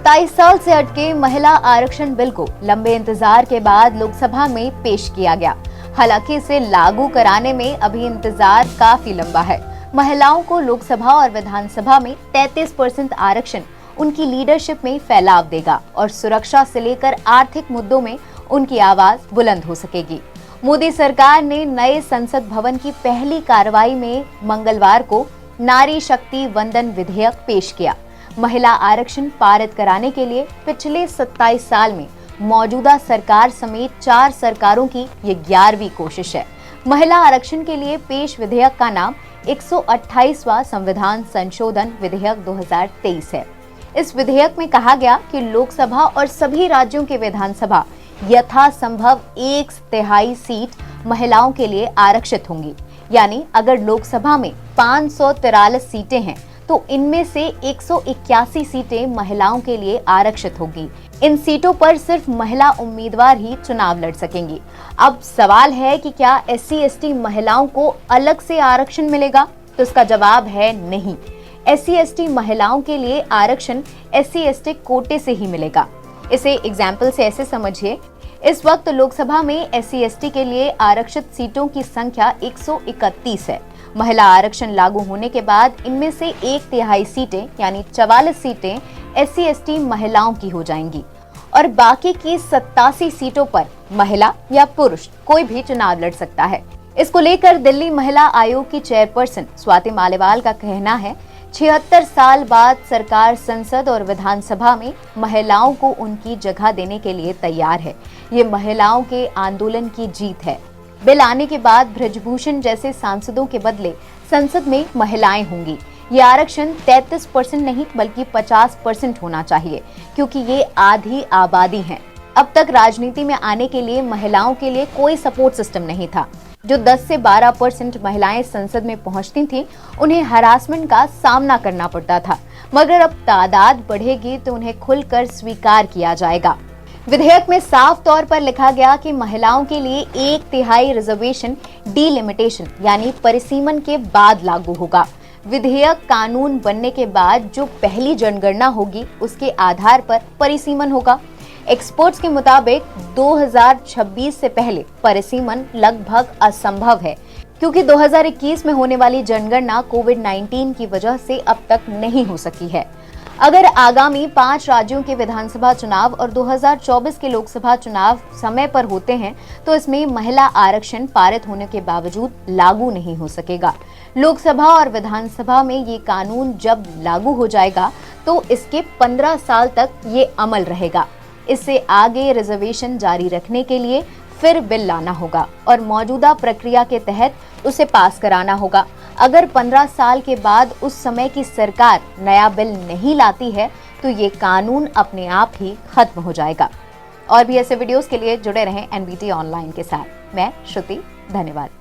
27 साल से अटके महिला आरक्षण बिल को लंबे इंतजार के बाद लोकसभा में पेश किया गया। हालांकि इसे लागू कराने में अभी इंतजार काफी लंबा है। महिलाओं को लोकसभा और विधानसभा में 33% आरक्षण उनकी लीडरशिप में फैलाव देगा और सुरक्षा से लेकर आर्थिक मुद्दों में उनकी आवाज बुलंद हो सकेगी। मोदी सरकार ने नए संसद भवन की पहली कार्रवाई में मंगलवार को नारी शक्ति वंदन विधेयक पेश किया। महिला आरक्षण पारित कराने के लिए पिछले 27 साल में मौजूदा सरकार समेत 4 सरकारों की ये 11वीं कोशिश है। महिला आरक्षण के लिए पेश विधेयक का नाम 128वां संविधान संशोधन विधेयक 2023 है। इस विधेयक में कहा गया कि लोकसभा और सभी राज्यों के विधानसभा यथासंभव 1/3 सीट महिलाओं के लिए आरक्षित होंगी। यानी अगर लोकसभा में 543 सीटें हैं तो इनमें से 181 सीटें महिलाओं के लिए आरक्षित होगी। इन सीटों पर सिर्फ महिला उम्मीदवार ही चुनाव लड़ सकेंगी। अब सवाल है कि क्या SC/ST महिलाओं को अलग से आरक्षण मिलेगा? तो इसका जवाब है नहीं। SC/ST महिलाओं के लिए आरक्षण SC/ST कोटे से ही मिलेगा। इसे एग्जाम्पल से ऐसे समझिए, इस वक्त लोकसभा में SC/ST के लिए आरक्षित सीटों की संख्या 131 है। महिला आरक्षण लागू होने के बाद इनमें से 1/3 सीटें यानी 44 सीटें SC/ST महिलाओं की हो जाएंगी और बाकी की 87 सीटों पर महिला या पुरुष कोई भी चुनाव लड़ सकता है। इसको लेकर दिल्ली महिला आयोग की चेयरपर्सन स्वाति मालिवाल का कहना है, 76 साल बाद सरकार संसद और विधानसभा में महिलाओं को उनकी जगह देने के लिए तैयार है। ये महिलाओं के आंदोलन की जीत है। बिल आने के बाद ब्रजभूषण जैसे सांसदों के बदले संसद में महिलाएं होंगी। ये आरक्षण 33% नहीं बल्कि 50% होना चाहिए, क्योंकि ये आधी आबादी है। अब तक राजनीति में आने के लिए महिलाओं के लिए कोई सपोर्ट सिस्टम नहीं था। जो 10 से 12% महिलाएं संसद में पहुंचती थीं, उन्हें हरासमेंट का सामना करना पड़ता था। मगर अब तादाद बढ़ेगी तो उन्हें खुलकर स्वीकार किया जाएगा। विधेयक में साफ तौर पर लिखा गया कि महिलाओं के लिए 1/3 रिजर्वेशन डीलिमिटेशन यानी परिसीमन के बाद लागू होगा। विधेयक कानून बनने के बाद जो पहली जनगणना होगी उसके आधार पर परिसीमन होगा। एक्सपर्ट्स के मुताबिक 2026 से पहले परिसीमन लगभग असंभव है, क्योंकि 2021 में होने वाली जनगणना कोविड-19 की वजह से अब तक नहीं हो सकी है। अगर आगामी 5 राज्यों के विधानसभा चुनाव और 2024 के लोकसभा चुनाव समय पर होते हैं तो इसमें महिला आरक्षण पारित होने के बावजूद लागू नहीं हो सकेगा। लोकसभा और विधानसभा में ये कानून जब लागू हो जाएगा तो इसके 15 साल तक ये अमल रहेगा। इससे आगे रिजर्वेशन जारी रखने के लिए फिर बिल लाना होगा और मौजूदा प्रक्रिया के तहत उसे पास कराना होगा। अगर 15 साल के बाद उस समय की सरकार नया बिल नहीं लाती है तो ये कानून अपने आप ही खत्म हो जाएगा। और भी ऐसे वीडियोस के लिए जुड़े रहें NBT ऑनलाइन के साथ। मैं श्रुति, धन्यवाद।